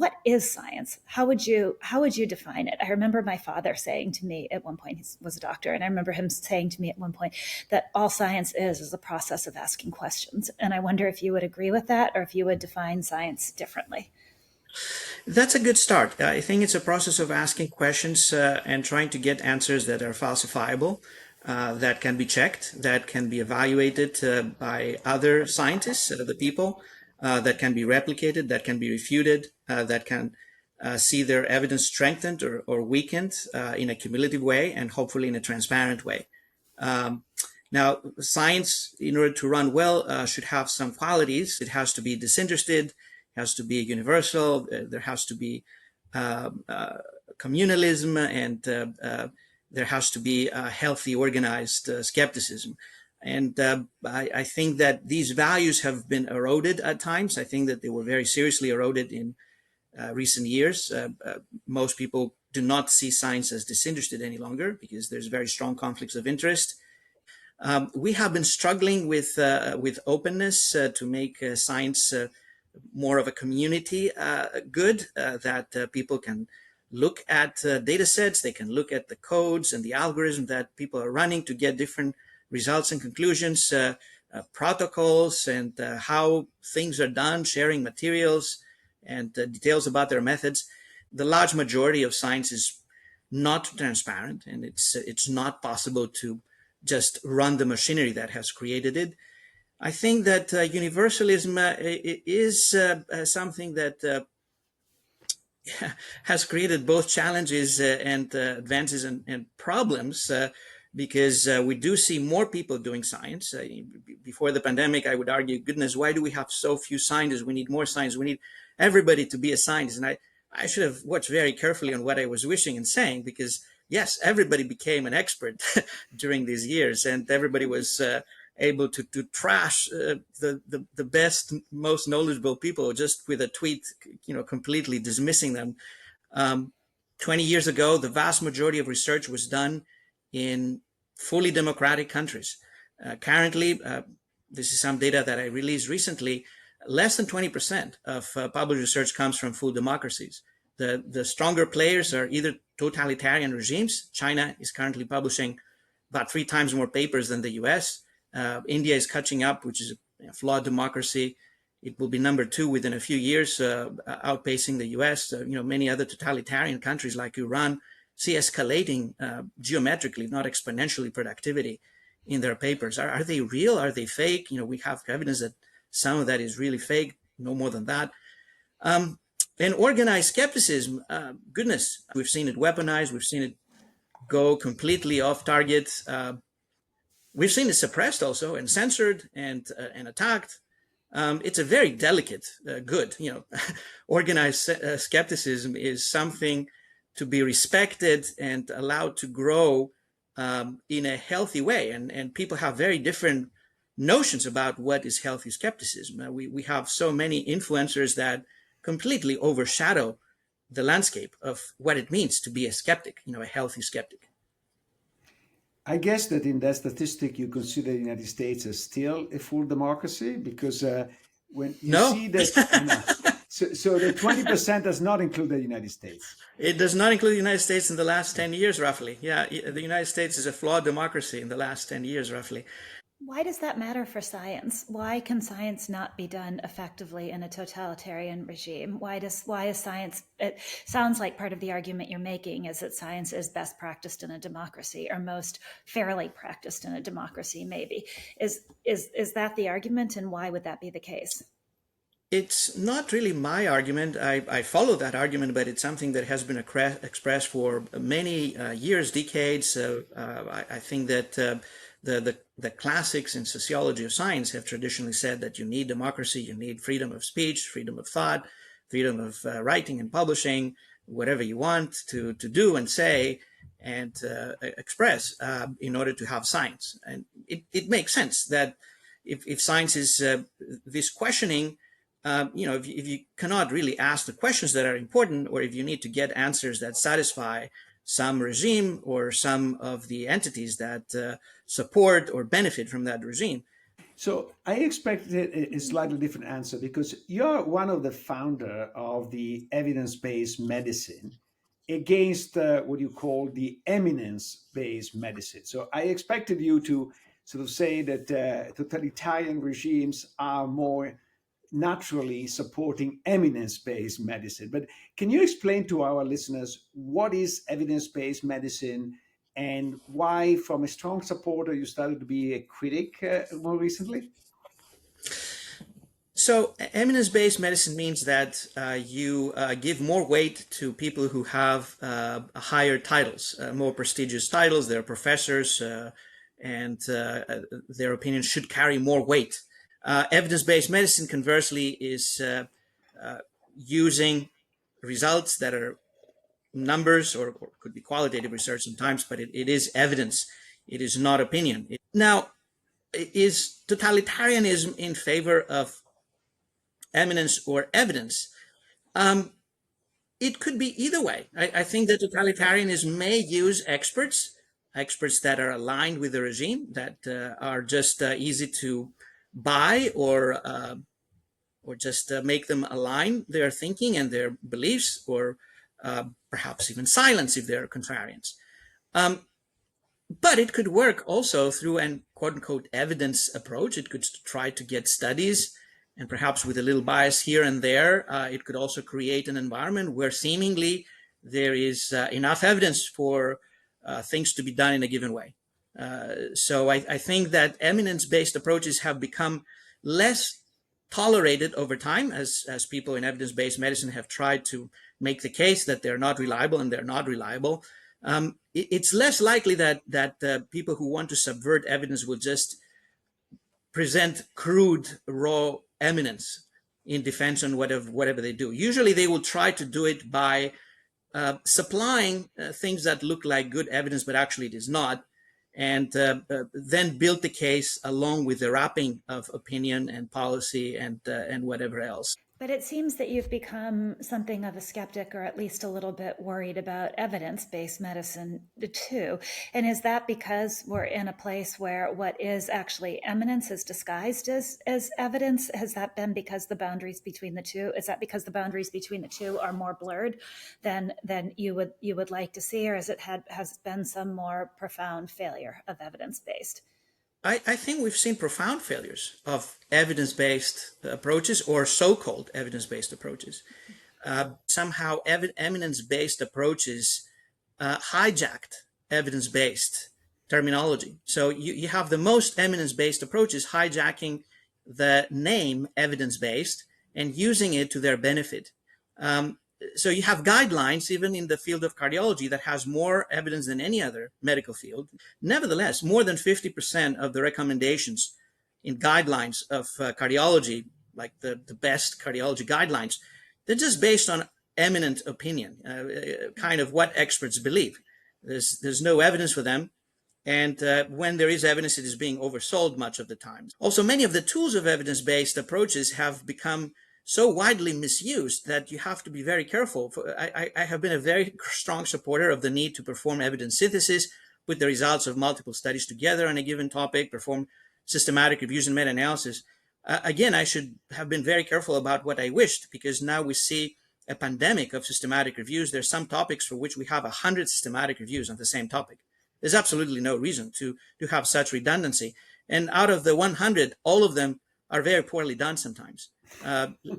what is science? How would you define it? I remember my father saying to me at one point, he was a doctor, and I remember him saying to me at one point that all science is a process of asking questions. And I wonder if you would agree with that, or if you would define science differently. That's a good start. I think it's a process of asking questions and trying to get answers that are falsifiable, that can be checked, that can be evaluated by other scientists, other people, that can be replicated, that can be refuted, that can see their evidence strengthened or weakened in a cumulative way and hopefully in a transparent way. Um, Now, science, in order to run well, should have some qualities. It has to be disinterested, has to be universal, there has to be communalism, and there has to be a healthy, organized skepticism. And I think that these values have been eroded at times. I think that they were very seriously eroded in recent years. Most people do not see science as disinterested any longer because there's very strong conflicts of interest. We have been struggling with openness to make science more of a community good, that people can look at data sets, they can look at the codes and the algorithms that people are running to get different results and conclusions, protocols, and how things are done, sharing materials and details about their methods. The large majority of science is not transparent, and it's not possible to just run the machinery that has created it. I think that universalism is something that has created both challenges and advances and problems, because we do see more people doing science. Before the pandemic, I would argue, goodness, why do we have so few scientists? We need more science. We need everybody to be a scientist. And I should have watched very carefully on what I was wishing and saying, because yes, everybody became an expert during these years, and everybody was able to trash the best, most knowledgeable people just with a tweet, completely dismissing them. Um, 20 years ago, the vast majority of research was done in fully democratic countries. Currently, this is some data that I released recently, less than 20% of published research comes from full democracies. The stronger players are either totalitarian regimes. China is currently publishing about 3 times more papers than the US. India is catching up, which is a flawed democracy. It will be number 2 within a few years, outpacing the US. Many other totalitarian countries like Iran see escalating geometrically, not exponentially, productivity in their papers. Are they real? Are they fake? We have evidence that some of that is really fake, no more than that. And organized skepticism, goodness, we've seen it weaponized. We've seen it go completely off target. We've seen it suppressed also and censored and attacked. It's a very delicate good. Organized skepticism is something to be respected and allowed to grow in a healthy way. And people have very different notions about what is healthy skepticism. We have so many influencers that completely overshadow the landscape of what it means to be a skeptic, a healthy skeptic. I guess that in that statistic, you consider the United States as still a full democracy, because when you No, see that, I know. So the 20% does not include the United States. it does not include the United States in the last 10 years, roughly. Yeah, the United States is a flawed democracy in the last 10 years, roughly. Why does that matter for science? Why can science not be done effectively in a totalitarian regime? Why is science, it sounds like part of the argument you're making is that science is best practiced in a democracy, or most fairly practiced in a democracy, maybe. Is that the argument, and why would that be the case? It's not really my argument. I follow that argument, but it's something that has been expressed for many years, decades. I think that the classics in sociology of science have traditionally said that you need democracy, you need freedom of speech, freedom of thought, freedom of writing and publishing, whatever you want to do and say and express in order to have science. And it makes sense that if science is this questioning, if you cannot really ask the questions that are important, or if you need to get answers that satisfy some regime or some of the entities that support or benefit from that regime. So I expected a slightly different answer because you're one of the founder of the evidence-based medicine against what you call the eminence-based medicine. So I expected you to sort of say that totalitarian regimes are more naturally supporting eminence-based medicine. But can you explain to our listeners what is evidence-based medicine and why, from a strong supporter, you started to be a critic more recently? So, eminence-based medicine means that you give more weight to people who have higher titles, more prestigious titles. They're professors, and their opinions should carry more weight. Evidence-based medicine, conversely, is using results that are numbers or could be qualitative research sometimes, but it is evidence. It is not opinion. Now, is totalitarianism in favor of eminence or evidence? Um, it could be either way. I think that totalitarianism may use experts that are aligned with the regime, that are just easy to buy or just make them align their thinking and their beliefs, or perhaps even silence if they're contrarians. Um, but it could work also through an quote unquote evidence approach. It could try to get studies, and perhaps with a little bias here and there, it could also create an environment where seemingly there is enough evidence for things to be done in a given way. So I think that eminence-based approaches have become less tolerated over time as people in evidence-based medicine have tried to make the case that they're not reliable, and they're not reliable. It's less likely that people who want to subvert evidence will just present crude, raw eminence in defense on whatever they do. Usually, they will try to do it by supplying things that look like good evidence, but actually it is not, and then build the case along with the wrapping of opinion and policy and whatever else. But it seems that you've become something of a skeptic, or at least a little bit worried about evidence-based medicine too. And is that because we're in a place where what is actually eminence is disguised as evidence? Has that been because the boundaries between the two? Is that because the boundaries between the two are more blurred than you would like to see, or has been some more profound failure of evidence-based? I think we've seen profound failures of evidence-based approaches, or so-called evidence-based approaches. Somehow, eminence-based approaches hijacked evidence-based terminology. So you have the most eminence-based approaches hijacking the name evidence-based and using it to their benefit. So you have guidelines, even in the field of cardiology, that has more evidence than any other medical field. Nevertheless, more than 50% of the recommendations in guidelines of cardiology, like the best cardiology guidelines, they're just based on eminent opinion, kind of what experts believe. There's no evidence for them. And when there is evidence, it is being oversold much of the time. Also, many of the tools of evidence-based approaches have become so widely misused that you have to be very careful. I have been a very strong supporter of the need to perform evidence synthesis, put the results of multiple studies together on a given topic, perform systematic reviews and meta-analysis. Again, I should have been very careful about what I wished, because now we see a pandemic of systematic reviews. There's some topics for which we have 100 systematic reviews on the same topic. There's absolutely no reason to have such redundancy. And out of the 100, all of them are very poorly done sometimes.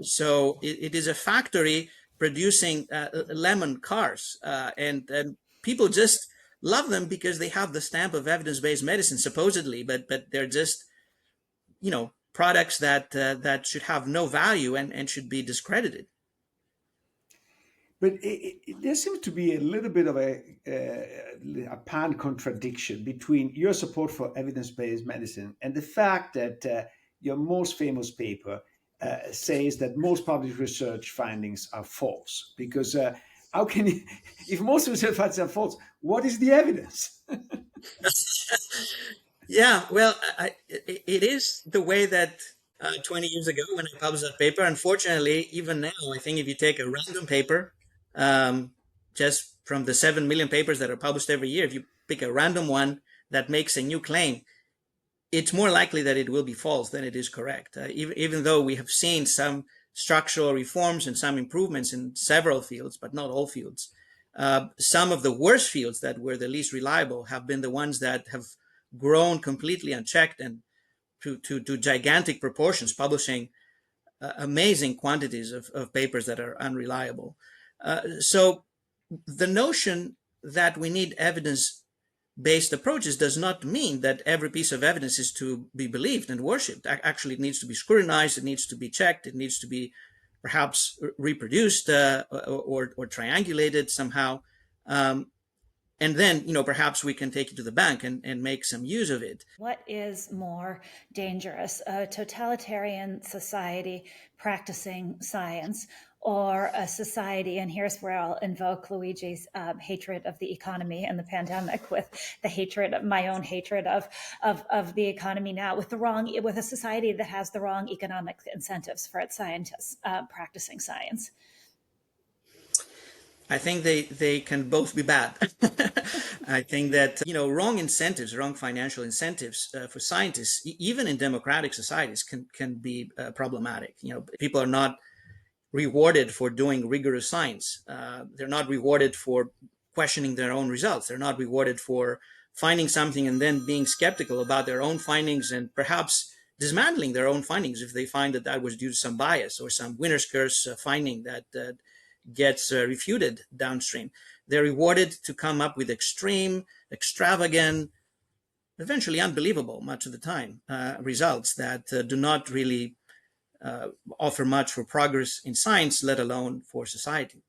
So it is a factory producing lemon cars, and people just love them because they have the stamp of evidence-based medicine, supposedly, but they're just, products that should have no value and should be discredited. But there seems to be a little bit of a apparent contradiction between your support for evidence-based medicine and the fact that your most famous paper says that most published research findings are false. Because how can you, if most research findings are false, what is the evidence? Yeah, well, it is the way that 20 years ago when I published that paper. Unfortunately, even now, I think if you take a random paper, um, just from the 7 million papers that are published every year, if you pick a random one that makes a new claim, it's more likely that it will be false than it is correct. Even though we have seen some structural reforms and some improvements in several fields, but not all fields, some of the worst fields that were the least reliable have been the ones that have grown completely unchecked and to gigantic proportions, publishing amazing quantities of papers that are unreliable. So the notion that we need evidence-based approaches does not mean that every piece of evidence is to be believed and worshipped. Actually, it needs to be scrutinized, it needs to be checked, it needs to be perhaps reproduced or triangulated somehow. And then, perhaps we can take it to the bank and make some use of it. What is more dangerous, a totalitarian society practicing science, or a society, and here's where I'll invoke Luigi's hatred of the economy and the pandemic with the hatred of my own hatred of the economy now, with a society that has the wrong economic incentives for its scientists practicing science. I think they can both be bad. I think that, wrong incentives, wrong financial incentives for scientists, even in democratic societies, can be problematic. People are not rewarded for doing rigorous science. They're not rewarded for questioning their own results. They're not rewarded for finding something and then being skeptical about their own findings and perhaps dismantling their own findings if they find that was due to some bias or some winner's curse finding that gets refuted downstream. They're rewarded to come up with extreme, extravagant, eventually unbelievable, much of the time, results that do not really offer much for progress in science, let alone for society.